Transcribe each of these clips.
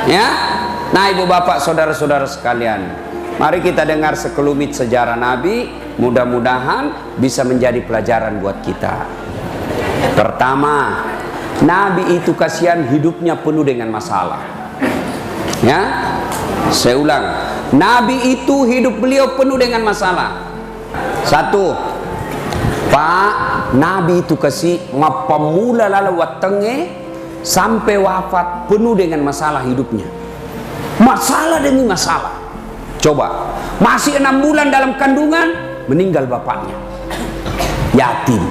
Ya. Nah, ibu bapak, saudara-saudara sekalian, mari kita dengar sekelumit sejarah Nabi. Mudah-mudahan bisa menjadi pelajaran buat kita. Pertama, Nabi itu kasihan hidupnya penuh dengan masalah. Ya, saya ulang, Nabi itu hidup beliau penuh dengan masalah. Satu, Pak, Nabi itu kasih mapamula lala watenge sampai wafat penuh dengan masalah hidupnya. Masalah demi masalah. Coba, masih 6 bulan dalam kandungan, meninggal bapaknya, yatim.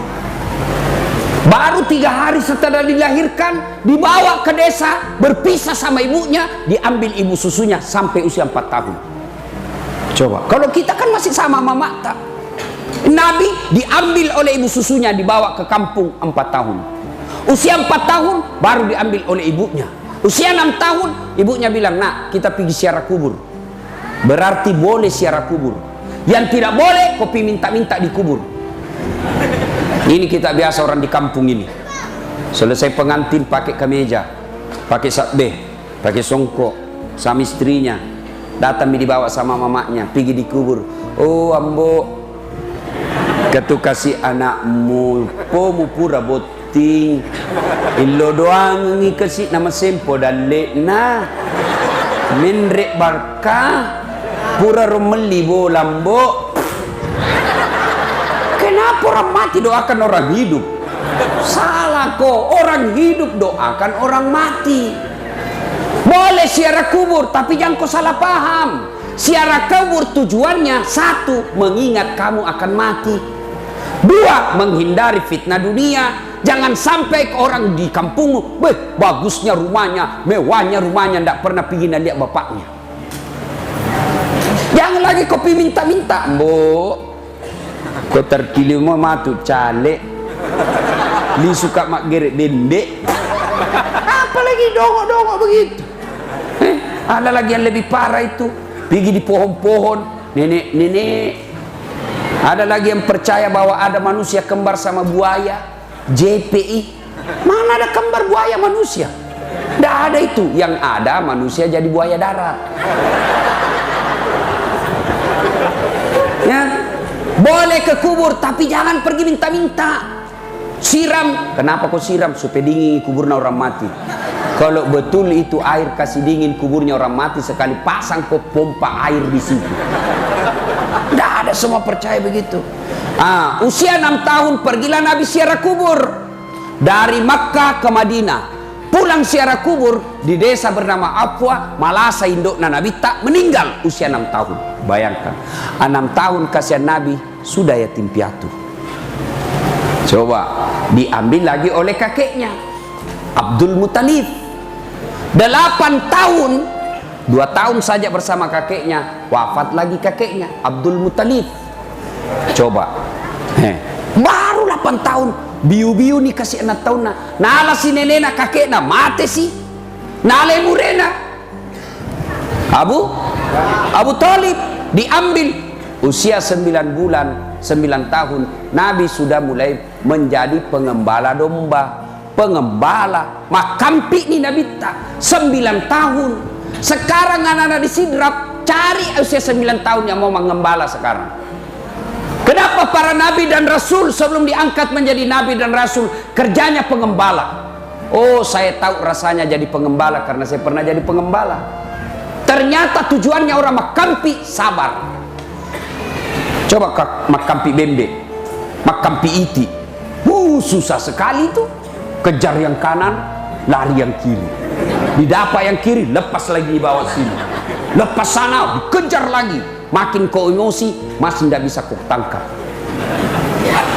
Baru 3 hari setelah dilahirkan, dibawa ke desa, berpisah sama ibunya, diambil ibu susunya sampai usia 4 tahun. Coba, kalau kita kan masih sama mama tak. Nabi diambil oleh ibu susunya, dibawa ke kampung 4 tahun. Usia 4 tahun baru diambil oleh ibunya. Usia 6 tahun ibunya bilang, nak, kita pergi ziarah kubur. Berarti boleh ziarah kubur. Yang tidak boleh, kopi minta-minta di kubur. Ini kita biasa orang di kampung ini. Selesai pengantin pakai kemeja, pakai satbeh, pakai songkok, sama istrinya. Datang dibawa sama mamanya, pergi di kubur. Oh ambo, ketu kasih anakmu, pomu pura boting, ilo doang ngi kasih nama sempo dan lekna, menrek barka, pura romeli bolambo. Kenapa orang mati doakan orang hidup? Salah kok, orang hidup doakan orang mati. Boleh ziarah kubur, tapi jangan kau salah paham. Ziarah kubur tujuannya 1, mengingat kamu akan mati. 2, menghindari fitnah dunia. Jangan sampai ke orang di kampungmu, weh, bagusnya rumahnya, mewahnya rumahnya, ndak pernah pergi lihat bapaknya. Jangan lagi kopi minta-minta, Mbok. Kau terpilih mau matu caleg, li suka mak geret dendek. Apalagi dongok-dongok begitu. Ada lagi yang lebih parah itu, pergi di pohon-pohon, nenek-nenek. Ada lagi yang percaya bahwa ada manusia kembar sama buaya, JPI. Mana ada kembar buaya manusia? Tidak ada itu. Yang ada manusia jadi buaya darat. Ya, boleh ke kubur, tapi jangan pergi minta-minta. Siram, kenapa kau siram? Supaya dingin kuburnya orang mati. Kalau betul itu air kasih dingin kuburnya orang mati, sekali pasang kau pompa air di situ. Tidak ada, semua percaya begitu. Usia 6 tahun pergilah Nabi ziarah kubur dari Makkah ke Madinah. Pulang ziarah kubur di desa bernama Afwa, Malasa, indukna Nabi tak meninggal usia 6 tahun. Bayangkan, 6 tahun kasihan Nabi sudah yatim piatu. Coba, diambil lagi oleh kakeknya Abdul Muttalib. 8 tahun, 2 tahun saja bersama kakeknya, wafat lagi kakeknya Abdul Muttalib. Coba, baru 8 tahun, biu-biu nih kasih 6 tahun na. Nala si nenena kakeknya mati sih. Nala murena Abu Talib diambil usia 9 bulan, 9 tahun. Nabi sudah mulai menjadi pengembala domba, pengembala makampi nih Nabi tak 9 tahun. Sekarang anak-anak di Sidrap cari usia 9 tahun yang mau mengembala sekarang. Kenapa para nabi dan rasul sebelum diangkat menjadi nabi dan rasul kerjanya pengembala? Oh, saya tahu rasanya jadi pengembala karena saya pernah jadi pengembala. Ternyata tujuannya orang makampi sabar. Coba makampi bembe, makampi iti, susah sekali itu. Kejar yang kanan, lari yang kiri. Didapat yang kiri, lepas lagi di bawah sini. Lepas sana, dikejar lagi. Makin kau emosi, masih tidak bisa kau tangkap.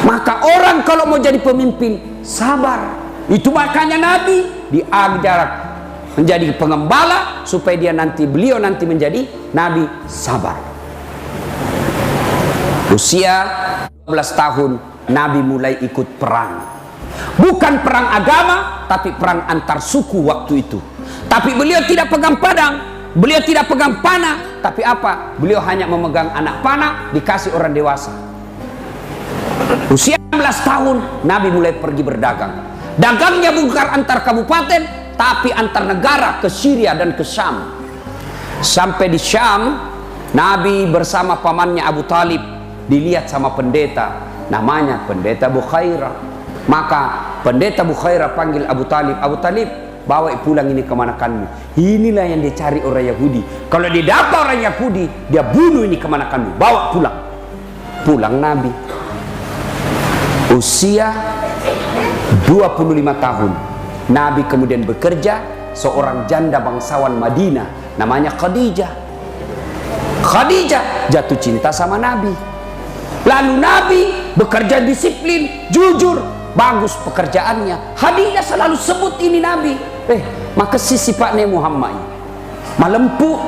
Maka orang kalau mau jadi pemimpin, sabar. Itu makanya Nabi diajar menjadi pengembala supaya beliau nanti menjadi Nabi sabar. Usia 12 tahun, Nabi mulai ikut perang. Bukan perang agama, tapi perang antar suku waktu itu. Tapi beliau tidak pegang pedang, beliau tidak pegang panah. Tapi apa? Beliau hanya memegang anak panah, dikasih orang dewasa. Usia 16 tahun, Nabi mulai pergi berdagang. Dagangnya bukan antar kabupaten, tapi antar negara, ke Syria dan ke Syam. Sampai di Syam, Nabi bersama pamannya Abu Talib dilihat sama pendeta, namanya pendeta Bukhairah. Maka pendeta Bukhairah panggil Abu Talib, Abu Talib, bawa pulang ini kemanakanmu. Inilah yang dicari orang Yahudi. Kalau didapat orang Yahudi, dia bunuh ini kemanakanmu, bawa pulang. Pulang Nabi, usia 25 tahun. Nabi kemudian bekerja, seorang janda bangsawan Madinah namanya Khadijah. Khadijah jatuh cinta sama Nabi. Lalu Nabi bekerja disiplin, jujur, bagus pekerjaannya. Khadijah selalu sebut ini Nabi. Maka sisi Pak Ne Muhammad malempu,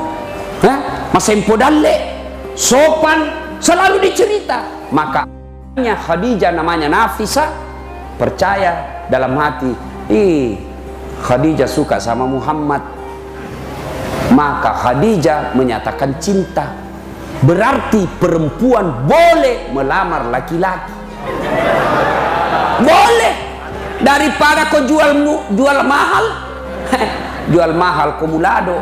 masempo dalle, sopan, selalu dicerita. Maka Khadijah namanya Nafisa percaya dalam hati, Khadijah suka sama Muhammad. Maka Khadijah menyatakan cinta. Berarti perempuan boleh melamar laki-laki. Boleh. Daripada kau jual mahal, jual mahal kumulado.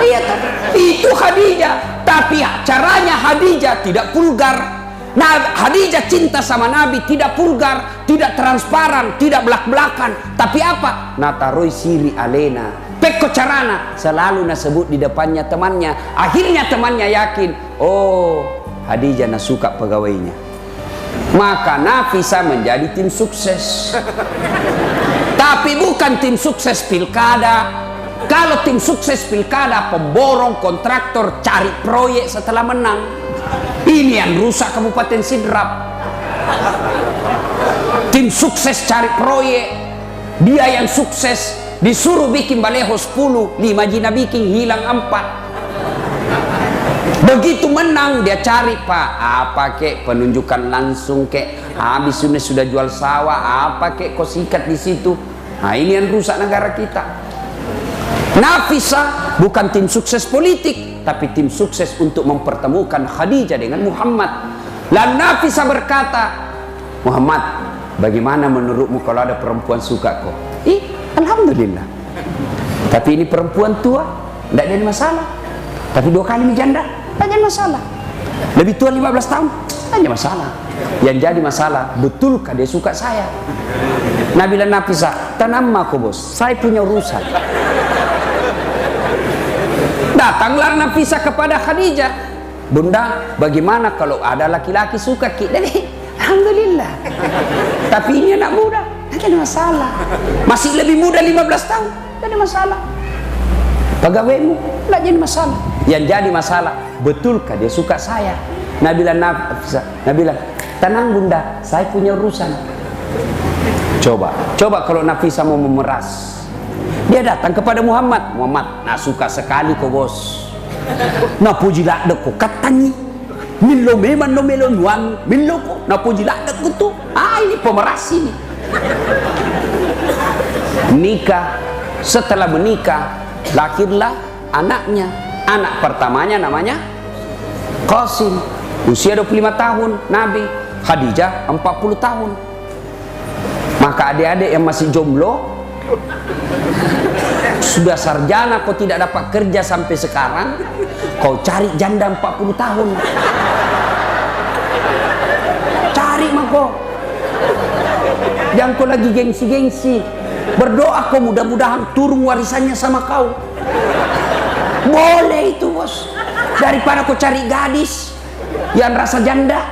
Iya kan? Itu Khadijah. Tapi caranya Khadijah tidak vulgar. Nah, Khadijah cinta sama Nabi tidak vulgar, tidak transparan, tidak belak-belakan. Tapi apa? Nataroi siri alena. Peko carana selalu nasebut di depannya temannya. Akhirnya temannya yakin, oh Khadijah nasuka pegawainya. Maka Nafisa menjadi tim sukses. Tapi bukan tim sukses pilkada. Kalau tim sukses pilkada, pemborong, kontraktor, cari proyek setelah menang. Ini yang rusak Kabupaten Sidrap. Tim sukses cari proyek, dia yang sukses disuruh bikin baleho 10, 5 jina bikin hilang 4. Begitu menang dia cari, Pak, apa kek penunjukan langsung kek, habis sudah jual sawah, apa kek kau sikat di situ. Nah, ini yang rusak negara kita. Nafisa bukan tim sukses politik, tapi tim sukses untuk mempertemukan Khadijah dengan Muhammad. Lalu Nafisa berkata, Muhammad, bagaimana menurutmu kalau ada perempuan suka kau? Alhamdulillah. Tapi ini perempuan tua, tidak jadi masalah. Tapi 2 kali menjanda, tidak jadi masalah. Lebih tua 15 tahun, tidak jadi masalah. Yang jadi masalah, betulkah dia suka saya? Nabi dan Nafisa, tanam aku bos, saya punya urusan. Datanglah Nafisa kepada Khadijah, Bunda, bagaimana kalau ada laki-laki suka kita? Alhamdulillah. Tapi ini anak muda, tidak ada masalah. Masih lebih muda 15 tahun, tidak ada masalah. Pegawaimu, tidak jadi masalah. Yang jadi masalah, betulkah dia suka saya? Nabi bilang, Nafisa, Nabi bilang, tenang Bunda, saya punya urusan. Coba kalau Nafisa mau memeras. Dia datang kepada Muhammad. Muhammad, nak suka sekali kau bos. Nak puji lak deko katanya. Milo memang no melo nuang. Milo ko. Nak puji lak deko tu. Ini pemeras ini. Nikah. Setelah menikah, lahirlah anaknya. Anak pertamanya namanya Qasim. Usia 25 tahun. Nabi. Khadijah 40 tahun. Maka adik-adik yang masih jomblo, sudah sarjana kau tidak dapat kerja sampai sekarang, kau cari janda 40 tahun. Cari mako. Jangan kau lagi gengsi-gengsi. Berdoa kau mudah-mudahan turun warisannya sama kau. Boleh itu bos. Daripada kau cari gadis yang rasa janda.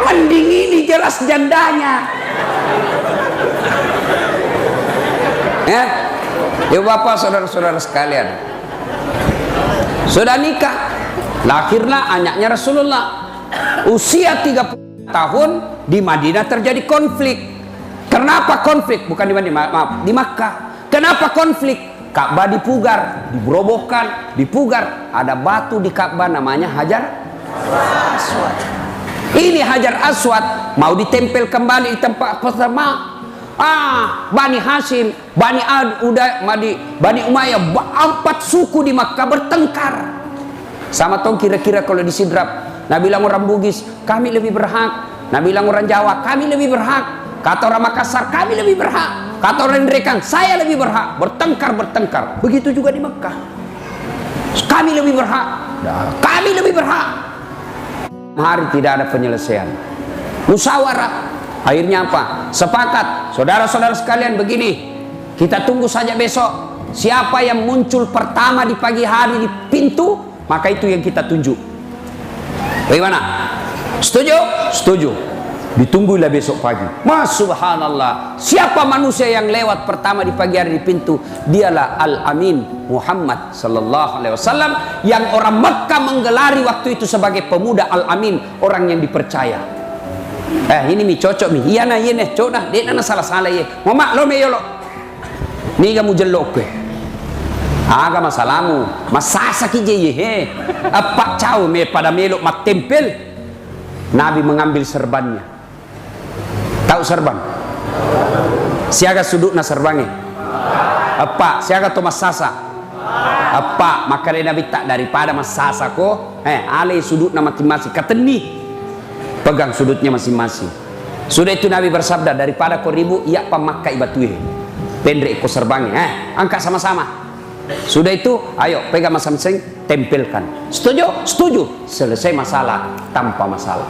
Mending ini jelas jandanya. Ya Bapak, saudara-saudara sekalian, sudah nikah, lahirlah anaknya Rasulullah. Usia 30 tahun di Madinah terjadi konflik. Kenapa konflik? Bukan di Madinah, maaf, di Makkah. Kenapa konflik? Ka'bah dipugar, diberobohkan, dipugar. Ada batu di Ka'bah namanya Hajar Aswad. Ini Hajar Aswad mau ditempel kembali di tempat pertama. Bani Hashim, Bani Bani Umayyah, 4 suku di Makkah bertengkar. Sama tong kira-kira kalau di Sidrap, Nabi bilang orang Bugis, kami lebih berhak. Nabi bilang orang Jawa, kami lebih berhak. Kata orang Makassar, kami lebih berhak. Kata orang Nderekan, saya lebih berhak. Bertengkar. Begitu juga di Mekah. Kami lebih berhak. Kami lebih berhak. Hari tidak ada penyelesaian. Musyawarah. Akhirnya apa? Sepakat. Saudara-saudara sekalian, begini. Kita tunggu saja besok. Siapa yang muncul pertama di pagi hari di pintu, maka itu yang kita tunjuk. Bagaimana? Setuju? Setuju. Ditunggulah besok pagi. Mas subhanallah, siapa manusia yang lewat pertama di pagi hari di pintu? Dialah Al-Amin Muhammad sallallahu alaihi wasallam, yang orang Mekah menggelari waktu itu sebagai pemuda Al-Amin, orang yang dipercaya. Ini mi cocok mi. Iya nah, cocok dia nana salah ye. Mama lo me yolo. Ni kamu jelok ke. Aga masalahmu. Masasa ki je ye. Apa cau me pada melok mat tempel. Nabi mengambil serbannya. Tahu serban? Siaga sudutna serbannya. Apa? Siaga to masasa. Apa? Maka Nabi tak daripada masasa ko. Ale sudutna masing-masing. Kateni. Pegang sudutnya masing-masing. Sudah itu Nabi bersabda, daripada ko ribu iya pamakai batuhe. Pendek ko serbannya. Angkat sama-sama. Sudah itu, ayo pegang masing-masing, tempelkan. Setuju? Setuju. Selesai masalah tanpa masalah.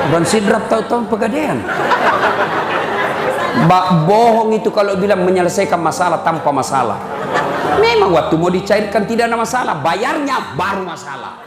Ban sidrap tahu-tahu pegadaian. Bohong itu kalau bilang menyelesaikan masalah tanpa masalah. Memang waktu mau dicairkan tidak ada masalah, bayarnya baru masalah.